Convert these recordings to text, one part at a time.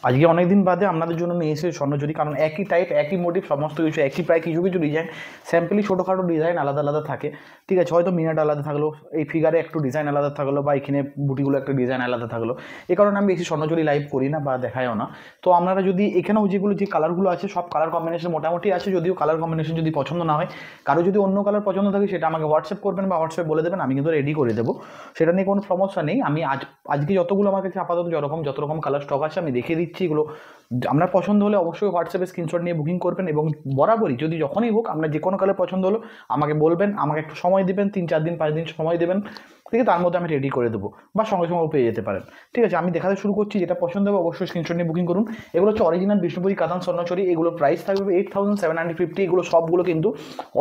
আজকে অনেকদিন বাদে আপনাদের জন্য নিয়ে এসে স্বর্ণচুরি, কারণ একই টাইপ একই মোটিভ সমস্ত কিছু একই, প্রায় কিছু কিছু ডিজাইন স্যাম্পলি ছোটোখাটো ডিজাইন আলাদা আলাদা থাকে। ঠিক আছে, হয়তো মিনাটা আলাদা থাকলো, এই ফিগারে একটু ডিজাইন আলাদা থাকলো, বা এখানে বুটিগুলো একটা ডিজাইন আলাদা থাকলো। এই কারণে আমি বেশি স্বর্ণচুরি লাইভ করি না বা দেখায়ও না। তো আপনারা যদি এখানেও যেগুলো যে কালারগুলো আছে সব কালার কম্বিনেশন মোটামুটি আছে, যদিও কালার কম্বিনেশন যদি পছন্দ না হয়, কারো যদি অন্য কালার পছন্দ থাকে সেটা আমাকে হোয়াটসঅ্যাপ করবেন বা হোয়াটসঅ্যাপে বলে দেবেন, আমি কিন্তু রেডি করে দেবো। সেটা নিয়ে কোনো সমস্যা নেই। আমি আজকে যতগুলো আমার কাছে আপাতত যত রকম কালার স্টক আছে আমি দেখিয়ে দিচ্ছি। এগুলো আপনার পছন্দ হলে অবশ্যই হোয়াটসঅ্যাপে স্ক্রিনশট নিয়ে বুকিং করবেন, এবং বরাবরই যদি যখনই হোক আপনার যে কোনো কালার পছন্দ হলো আমাকে বলবেন, আমাকে একটু সময় দেবেন, 3-4 দিন 5 দিন সময় দেবেন। ঠিক আছে, তার মধ্যে আমি রেডি করে দেবো, বা সঙ্গে সঙ্গে পেয়ে যেতে পারেন। ঠিক আছে, আমি দেখাতে শুরু করছি। যেটা পছন্দ হবে অবশ্যই স্ক্রিনশট নিয়ে বুকিং করুন। এগুলো হচ্ছে অরিজিনাল বিষ্ণুপুরি কাতান স্বর্ণচুরি। এগুলো প্রাইস থাকবে 8750। এগুলো সবগুলো কিন্তু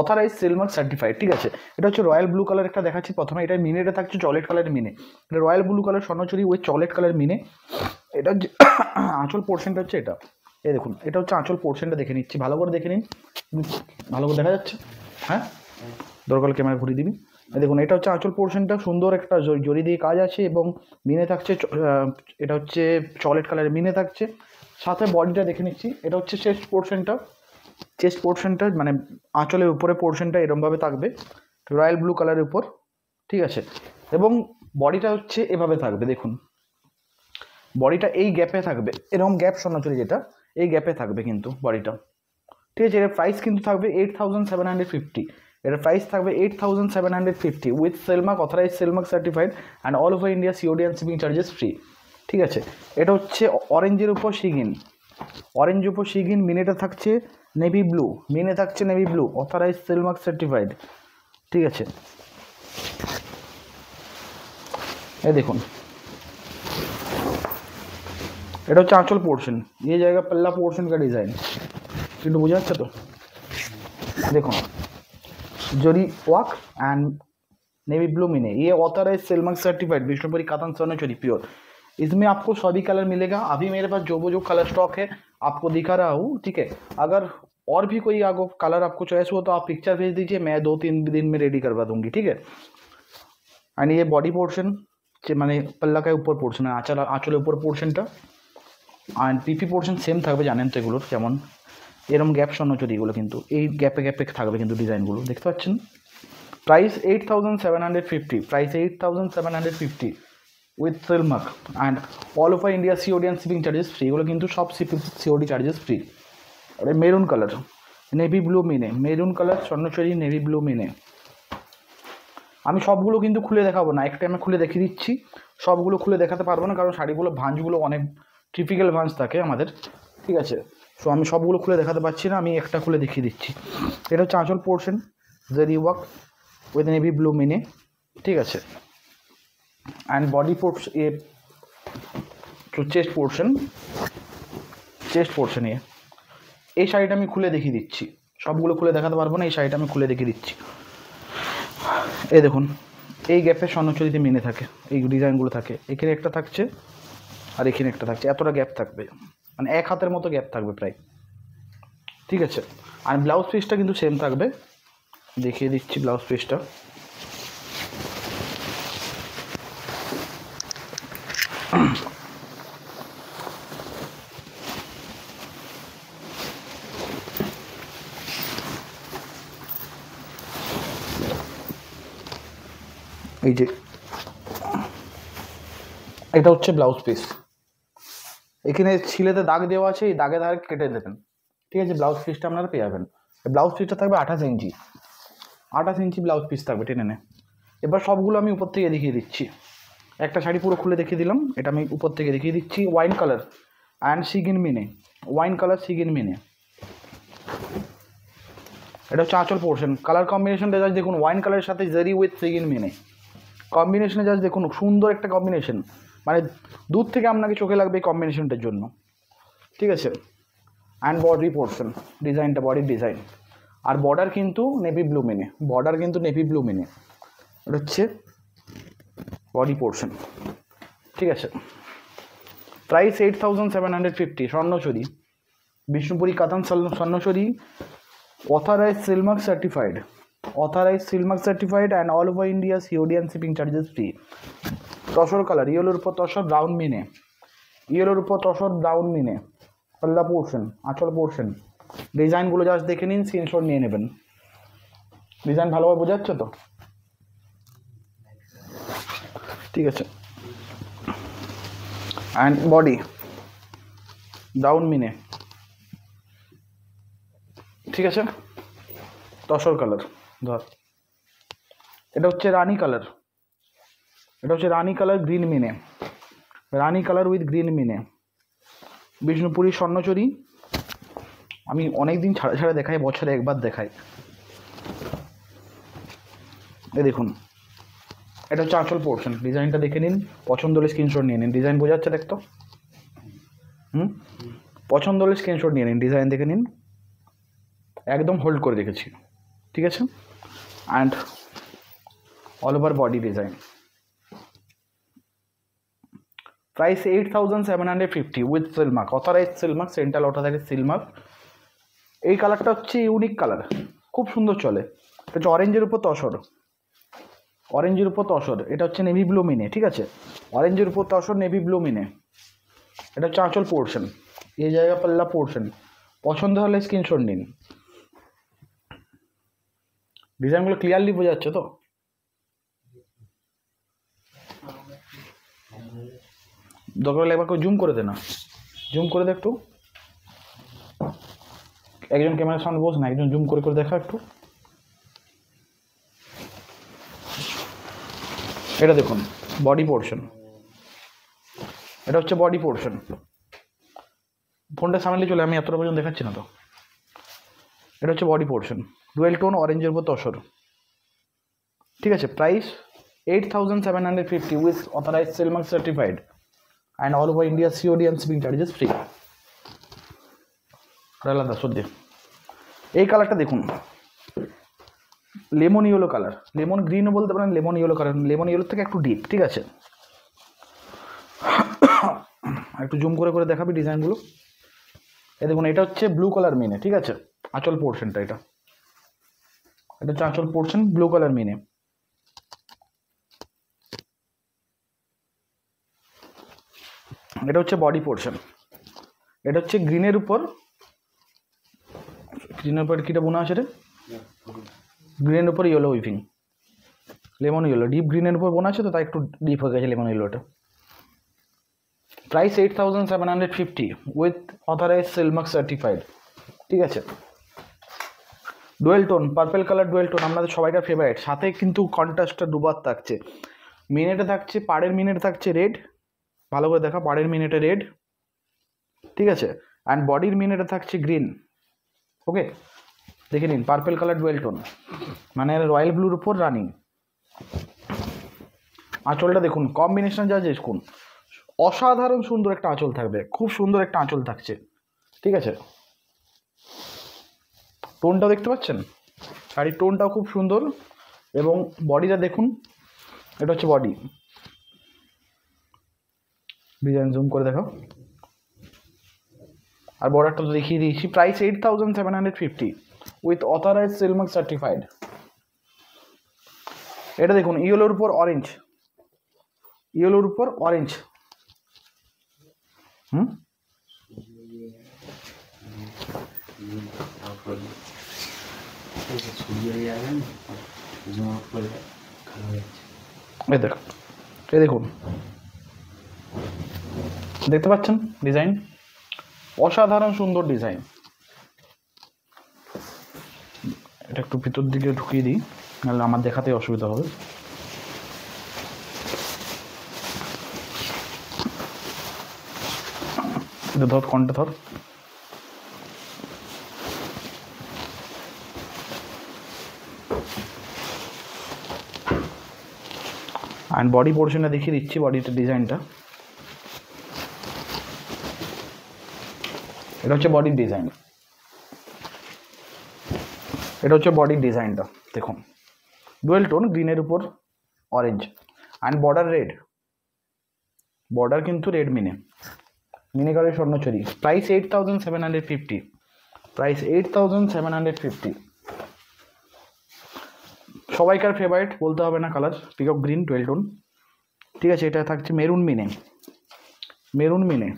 অথরাইজ সেলমার্ক সার্টিফাইড। ঠিক আছে, এটা হচ্ছে রয়্যাল ব্লু কালার একটা দেখাচ্ছি প্রথমে। এটা মিনেটা থাকছে চকলেট কালারের মিনে, এটা royal blue colour Swarnachuri with chocolate colour মিনে। এটা আঁচল পোর্শনটা হচ্ছে এটা, এই দেখুন, এটা হচ্ছে আঁচল পোর্শনটা দেখে নিচ্ছি, ভালো করে দেখে নিন। ভালো করে দেখা যাচ্ছে? হ্যাঁ, দরকার ক্যামেরা ঘুরিয়ে দিবি। দেখুন, এটা হচ্ছে আঁচল পোর্শনটা, সুন্দর একটা জরি দিয়ে কাজ আছে, এবং মিনে থাকছে এটা হচ্ছে চকলেট কালারের মিনে থাকছে। সাথে বডিটা দেখে নিচ্ছি, এটা হচ্ছে চেস্ট পোর্শনটা মানে আঁচলের উপরে পোর্শনটা এরমভাবে থাকবে রয়্যাল ব্লু কালারের উপর। ঠিক আছে, এবং বডিটা হচ্ছে এভাবে থাকবে, দেখুন বডিটা এই গ্যাপে থাকবে, এরকম গ্যাপ স্বর্ণচুরি যেটা এই গ্যাপে থাকবে কিন্তু বডিটা। ঠিক আছে, এর প্রাইস কিন্তু থাকবে 8750। এর প্রাইস থাকবে 8750 with silk mark, authorise silk mark certified, and all over India COD and shipping charges free. ঠিক আছে, এটা হচ্ছে অরেঞ্জের উপর সিগিন, অরেঞ্জের উপর সিগিন, মিনেটা থাকছে নেভি ব্লু, মিনে থাকছে navy blue, authorize silk mark certified. ঠিক আছে, এই দেখুন, এটা হচ্ছে आंचल पोर्शन, ये जाएगा पल्ला पोर्शन का डिज़ाइन। একটু বোঝা যাচ্ছে তো? দেখুন, zari work and navy blue मिने, ये authorise silk mark certified Vishnupuri katan Swarnachuri pure. इसमें आपको सभी कलर मिलेगा। अभी मेरे पास जो कलर स्टॉक है आपको दिखा रहा हूँ। ठीक है, अगर और भी कोई आपको कलर आपको चॉइस हो तो आप पिक्चर भेज दीजिए, मैं 2-3 दिन में रेडी करवा दूंगी। ठीक है, एंड ये बॉडी पोर्शन মানে पल्ला का ऊपर पोर्शन है, आँचलेর উপর পোর্শনটা। আর পিপি পোর্শন সেম থাকবে, জানেন তো এগুলোর কেমন, এরম গ্যাপ স্বর্ণচুরি, এগুলো কিন্তু এই গ্যাপে গ্যাপে থাকবে কিন্তু ডিজাইনগুলো, দেখতে পাচ্ছেন। Price 8750, price 8750 with silk mark and all over India COD and shipping charges free. এগুলো কিন্তু সব সিওডি চার্জেস ফ্রি। আর মেরুন কালার নেভি ব্লু মিনে, maroon colour Swarnachuri navy blue মিনে। আমি সবগুলো কিন্তু খুলে দেখাবো না, একটা আমি খুলে দেখিয়ে দিচ্ছি। সবগুলো খুলে দেখাতে পারবো না, কারণ শাড়িগুলো ভাঁজগুলো অনেক টিপিক্যাল ভাঁজ থাকে আমাদের। ঠিক আছে, সো আমি সবগুলো খুলে দেখাতে পারছি না, আমি একটা খুলে দেখিয়ে দিচ্ছি। এটা হচ্ছে আঁচল portion, Jerry work with navy blue মিনে। ঠিক আছে, and body portion, A chest portion এই শাড়িটা আমি খুলে দেখিয়ে দিচ্ছি। সবগুলো খুলে দেখাতে পারবো না, এই শাড়িটা আমি খুলে দেখিয়ে দিচ্ছি। এই দেখুন, এই গ্যাপে স্বর্ণচুরিতে মিনে থাকে, এই ডিজাইনগুলো থাকে, এখানে একটা থাকছে আর এখানে একটা থাকছে, এতটা গ্যাপ থাকবে, মানে এক হাতের মতো গ্যাপ থাকবে প্রায়। ঠিক আছে, আর ব্লাউজ পিসটা কিন্তু সেম থাকবে, দেখিয়ে দিচ্ছি ব্লাউজ পিসটা। এই যে এটা হচ্ছে ব্লাউজ পিস, এখানে ছিলেতে দাগ দেওয়া আছে, এই দাগে দাগে কেটে দেবেন। ঠিক আছে, ব্লাউজ পিসটা আপনারা পেয়ে যাবেন। ব্লাউজ পিসটা থাকবে 28 ইঞ্চি, 28 ইঞ্চি ব্লাউজ পিস থাকবে টেনে নে। এবার সবগুলো আমি উপর থেকে দেখিয়ে দিচ্ছি। একটা শাড়ি পুরো খুলে দেখিয়ে দিলাম, এটা আমি উপর থেকে দেখিয়ে দিচ্ছি। ওয়াইন কালার অ্যান্ড সিগিন মিনে, ওয়াইন কালার সিগিন মিনে। এটা হচ্ছে আঁচল পোর্শন। কালার কম্বিনেশনটা জাস্ট দেখুন, ওয়াইন কালারের সাথে জেরি উইথ সিগিন মিনে কম্বিনেশনে জাস্ট দেখুন, সুন্দর একটা কম্বিনেশন, মানে দূর থেকে আপনাকে চোখে লাগবে এই কম্বিনেশনটার জন্য। ঠিক আছে, অ্যান্ড বডি পোর্শন ডিজাইনটা, বডির ডিজাইন, আর বর্ডার কিন্তু নেভি ব্লু মিনে, বর্ডার কিন্তু নেভি ব্লু মিনে। এটা হচ্ছে বডি পোর্শন। ঠিক আছে, price 8750 Swarnachuri Vishnupuri katan Swarnachuri, authorise silk mark certified, and all over India COD and shipping charges free. Tussar colour, ইয়েলোর উপর তসর, ব্রাউন মিনে, ইয়েলোর উপর তসর ডাউন মিনে, পাল্লা পোর্শন, আঁচল পোর্শন। ডিজাইনগুলো জাস্ট দেখে নিন, স্ক্রিনশট নিয়ে নেবেন। ডিজাইন ভালোভাবে বোঝা যাচ্ছে তো? ঠিক আছে। অ্যান্ড বডি ডাউন মিনে, ঠিক আছে, তসর কালার ধর। এটা হচ্ছে রানি কালার, এটা হচ্ছে রানি কালার গ্রিন মিনে, রানি কালার উইথ গ্রিন মিনে, বিষ্ণুপুরী স্বর্ণচরী। আমি অনেক দিন ছাড়া ছাড়া দেখাই, বছরে একবার দেখাই। এ দেখুন, এটা হচ্ছে আঁচল পোর্শন। ডিজাইনটা দেখে নিন, পছন্দ হলে স্ক্রিনশট নিয়ে নিন। ডিজাইন বোঝা যাচ্ছে দেখতো? পছন্দ হলে স্ক্রিনশট নিয়ে নিন, ডিজাইন দেখে নিন। একদম হোল্ড করে রেখেছি, ঠিক আছে। And all over body design. Price 8750 with seal mark, authorize seal mark, central authorize seal mark. এই কালারটা হচ্ছে ইউনিক কালার, খুব সুন্দর চলে। এটা হচ্ছে অরেঞ্জের উপর তসর, অরেঞ্জের উপর তসর। এটা হচ্ছে নেভি ব্লু মিনে, ঠিক আছে, অরেঞ্জের উপর তসর নেভি ব্লু মিনে। এটা হচ্ছে আঁচল পোর্শন, এই জায়গা পাল্লা পোর্শন। পছন্দ হলে স্ক্রিনশট নিন। ডিজাইনগুলো ক্লিয়ারলি বোঝা যাচ্ছে তো? দরকার হলে একবার জুম করে দে না, জুম করে দে একটু। একজন ক্যামেরার সামনে বস না, একজন জুম করে করে দেখা একটু। এটা দেখুন বডি পোর্শন, এটা হচ্ছে বডি পোর্শন। ফোনটা সামনে চলে, আমি এতটা পর্যন্ত দেখাচ্ছি না তো। এটা হচ্ছে বডি পোর্শন, ডুয়েল টোন অরেঞ্জের উপর তসর, ঠিক আছে। Price 8750 with authorize silk mark certified and all over India COD and shipping charges free. আলাদা সত্যি। এই কালারটা দেখুন, লেমন ইয়েলো কালার, লেমন গ্রিনও বলতে পারেন, লেমন ইয়েলো কালার, লেমন ইয়েলোর থেকে একটু ডিপ, ঠিক আছে। একটু জুম করে করে দেখাবি ডিজাইনগুলো। এই দেখুন, এটা হচ্ছে ব্লু কালার মিনে, ঠিক আছে, আঁচল পোর্শনটা। এটা হচ্ছে আঁচল পোর্শন, ব্লু কালার মিনে। এটা হচ্ছে বডি পোর্শন, এটা হচ্ছে গ্রিনের উপর, গ্রিনের উপর কিটা বোনা আছে রে, গ্রিনের উপর yellow weaving, lemon yellow, deep গ্রিনের উপর বোনা আছে তো, তাই একটু ডিপ হয়ে গেছে লেমন ইয়েলোটা। Price 8750 with authorize silk mark certified, ঠিক আছে। Dual tone, purple colour dual tone, আপনাদের সবাইকার ফেভারিট। সাথে কিন্তু কন্ট্রাস্টটা দুবার থাকছে, মিনেটে থাকছে, পাড়ের মিনেটে থাকছে রেড, ভালো করে দেখা, পাড়ের মিনেটে রেড, ঠিক আছে। অ্যান্ড বডির মিনেটে থাকছে গ্রিন, ওকে। দেখে নিন, পার্পেল কালার ডুয়েল টোন মানে রয়্যাল ব্লুর উপর রানিং। আঁচলটা দেখুন, কম্বিনেশন যা দেখুন, অসাধারণ সুন্দর একটা আঁচল থাকবে, খুব সুন্দর একটা আঁচল থাকছে, ঠিক আছে। টোনটাও দেখতে পাচ্ছেন, শাড়ির টোনটাও খুব সুন্দর। এবং বডিটা দেখুন, এটা হচ্ছে বডি ডিজাইন, জুম করে দেখো। আর বর্ডারটা তো দেখিয়ে দিয়েছি। Price 8750 with authorize silk mark certified. এটা দেখুন, ইয়েলোর উপর অরেঞ্জ, ইয়েলোর উপর অরেঞ্জ। এই দেখুন, দেখতে পাচ্ছেন ডিজাইন, অসাধারণ সুন্দর ডিজাইন। এটা একটু ভিতর দিকে ঢুকিয়ে দিই, নাহলে আমার দেখাতে অসুবিধা হবে। এটা ধর, কোনটা ধর। অ্যান্ড বডি পোর্শনটা দেখিয়ে দিচ্ছি, বডিটা ডিজাইনটা। এটা হচ্ছে বডির ডিজাইন, এটা হচ্ছে বডির ডিজাইনটা দেখুন, ডুয়েল টোন, গ্রিনের উপর orange and border red, border কিন্তু রেড মিনে, মিনে কালারের স্বর্ণচুরি। Price 8750, price 8750। সবাইকার ফেভারিট, বলতে হবে না colour, peacock green dual tone, ঠিক আছে। এটা থাকছে মেরুন মিনে, মেরুন মিনে,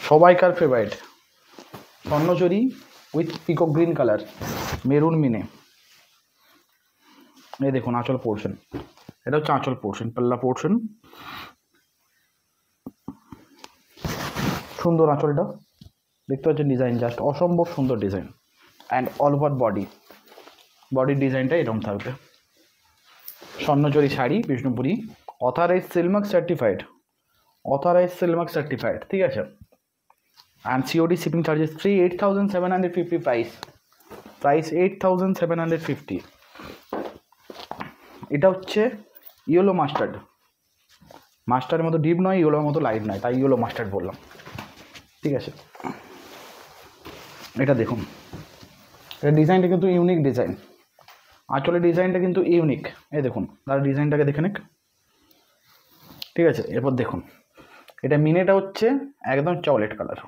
সবাইকার favourite Swarnachuri with peacock green colour, maroon মিনে। এই দেখুন আঁচল পোর্শন, এটা হচ্ছে আঁচল পোর্শন, পাল্লা পোর্শন, সুন্দর আঁচলটা দেখতে পাচ্ছেন, ডিজাইন জাস্ট অসম্ভব সুন্দর ডিজাইন। অ্যান্ড অল ওভার বডির ডিজাইনটা এরকম থাকবে। Swarnachuri sari Vishnupuri, authorise silk mark certified, ঠিক আছে। And COD shipping charges free, 8750 price 8750। এটা হচ্ছে ইয়েলো মাস্টারের মতো ডিপ নয়, ইয়েলোর মতো লাইট নয়, তাই ইয়েলো মাস্টার্ড বললাম, ঠিক আছে। এটা দেখুন, এটা ডিজাইনটা কিন্তু ইউনিক ডিজাইন, আঁচলের ডিজাইনটা কিন্তু ইউনিক। এই দেখুন তার ডিজাইনটাকে দেখে নিক, ঠিক আছে। এরপর দেখুন, এটা মিনেটা হচ্ছে একদম চকলেট কালার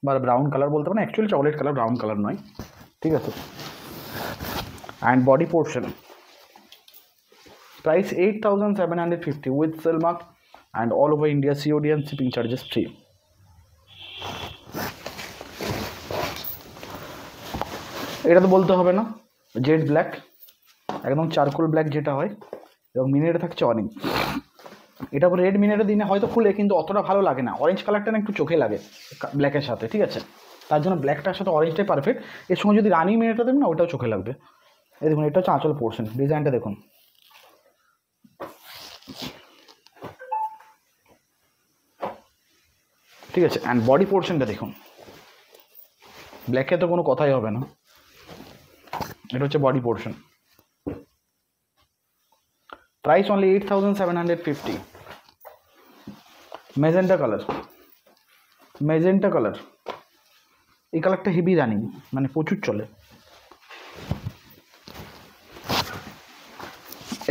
বা ব্রাউন কালার বলতে পারেন, actually chocolate colour, brown colour নয়, ঠিক আছে। And body portion price 8750 with silk mark and all over India COD and shipping charges free. এটা তো বলতে হবে না, জেড ব্ল্যাক, একদম চারকোল ব্ল্যাক যেটা হয়, এবং মিনেটা থাকছে অরেঞ্জ। এটা রেড মিনেটা দিনে হয়তো খুলে কিন্তু অতটা ভালো লাগে না, অরেঞ্জ কালারটা না একটু চোখে লাগে ব্ল্যাকের সাথে, ঠিক আছে। তার জন্য ব্ল্যাকটার সাথে অরেঞ্জটাই পারফেক্ট। এর সঙ্গে যদি রানি মিনেটা দেবেন না, ওটাও চোখে লাগবে। এই দেখুন, এটা হচ্ছে আঁচল পোর্শন, ডিজাইনটা দেখুন, ঠিক আছে। অ্যান্ড বডি পোর্শনটা দেখুন, ব্ল্যাকে তো কোনো কথাই হবে না। এটা হচ্ছে body portion, price only 8750। Magenta colour, এই কালারটা হেভি রানিং, মানে প্রচুর চলে।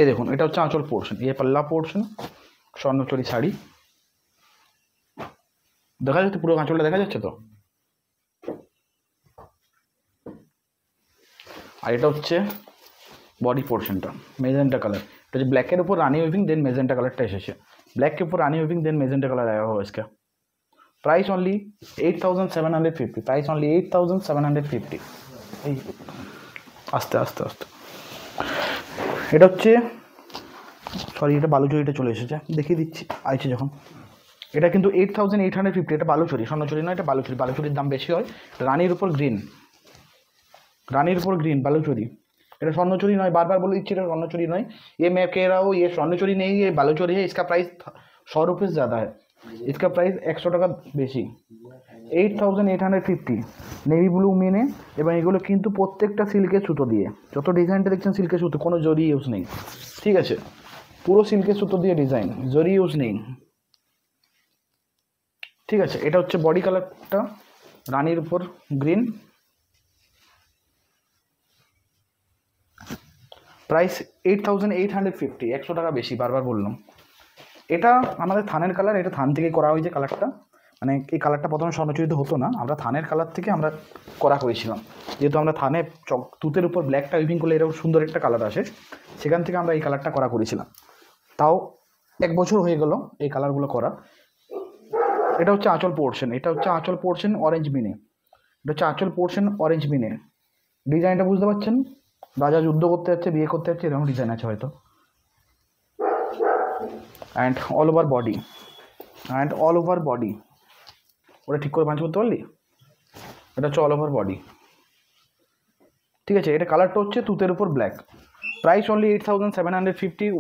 এই দেখুন, এটা হচ্ছে আঁচল পোর্শন, এই পাল্লা পোর্শন, স্বর্ণচুরি শাড়ি, দেখা যাচ্ছে পুরো আঁচলটা দেখা যাচ্ছে তো। আর এটা হচ্ছে বডি পোর্শনটা, মেজেন্টা কালার। এটা হচ্ছে ব্ল্যাকের উপর রানি ওয়েভিং, দেন মেজেন্টা কালারটা এসেছে, ব্लैक के ऊपर रानी वेविंग देन मेजेंटा कलर आया हुआ इसका। Price only 8750, price only 8750। আস্তে আস্তে আস্তে এটা হচ্ছে, সরি এটা বালুচরিটা চলে এসেছে, দেখিয়ে দিচ্ছি আইছে যখন। এটা কিন্তু 8850, এটা বালুচরি, স্বর্ণচুরি নয়, এটা বালুচরি। বালুচরির দাম বেশি হয়। রানীর উপর গ্রিন বালুচরি, এটা স্বর্ণচুরি নয়, बार-बार बोल दिच्छी এটা স্বর্ণচুরি নয়। ये मैं कह रहा हूँ ये स्वर्णचुरी नहीं, ये बालूचरी है। इसका प्राइस 100 रुपये ज़्यादा है, इसका प्राइस 100 টাকা বেশি। 8850 নেভি ব্লু মিনে, এবং এগুলো কিন্তু প্রত্যেকটা সিল্কের সুতো দিয়ে, যত ডিজাইনটা দেখছেন সিল্কের সুতো, কোনো জরি ইউজ নেই, ঠিক আছে, পুরো সিল্কের সুতো দিয়ে ডিজাইন, জরি ইউজ নেই, ঠিক আছে। এটা হচ্ছে বডি কালারটা, রানীর উপর গ্রিন, প্রাইস 8850, 100 টাকা বেশি, বারবার বললাম। এটা আমাদের থানের কালার, এটা থান থেকে করা হয়েছে কালারটা, মানে এই কালারটা প্রথমে স্বর্ণচুরিতে হতো না, আমরা থানের কালার থেকে আমরা করা করেছিলাম, যেহেতু আমরা থানে তুতের উপর ব্ল্যাকটা উইভিং করলে এরকম সুন্দর একটা কালার আসে, সেখান থেকে আমরা এই কালারটা করেছিলাম। তাও 1 বছর হয়ে গেল এই কালারগুলো করা। এটা হচ্ছে আঁচল পোর্শন, অরেঞ্জ মিনে, এটা হচ্ছে আঁচল পোর্শন অরেঞ্জ মিনে। ডিজাইনটা বুঝতে পারছেন, রাজা যুদ্ধ করতে যাচ্ছে, বিয়ে করতে যাচ্ছে, এরকম ডিজাইন আছে হয়তো। অ্যান্ড অল ওভার বডি, ওটা ঠিক করে পাঞ্চ করতে পারলি, এটা হচ্ছে অল ওভার বডি, ঠিক আছে। এটা কালারটা হচ্ছে তুতের উপর ব্ল্যাক। প্রাইস অনলি 8750,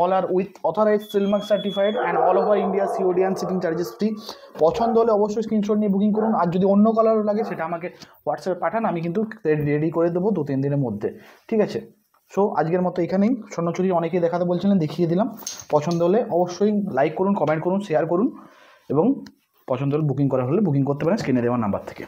অল আর with authorize silk mark certified and all over India COD and shipping charges free. পছন্দ হলে অবশ্যই স্ক্রিনশট নিয়ে বুকিং করুন, আর যদি অন্য কালার লাগে সেটা আমাকে হোয়াটসঅ্যাপে পাঠান, আমি কিন্তু রেডি করে দেবো 2-3 দিনের মধ্যে, ঠিক আছে। সো আজকের মতো এখানেই, স্বর্ণচুরি অনেকেই দেখাতে বলছিলেন, দেখিয়ে দিলাম। পছন্দ হলে অবশ্যই লাইক করুন, কমেন্ট করুন, শেয়ার করুন, এবং পছন্দ হলে বুকিং করা হলে বুকিং করতে পারেন স্ক্রিনে দেওয়ার নাম্বার থেকে।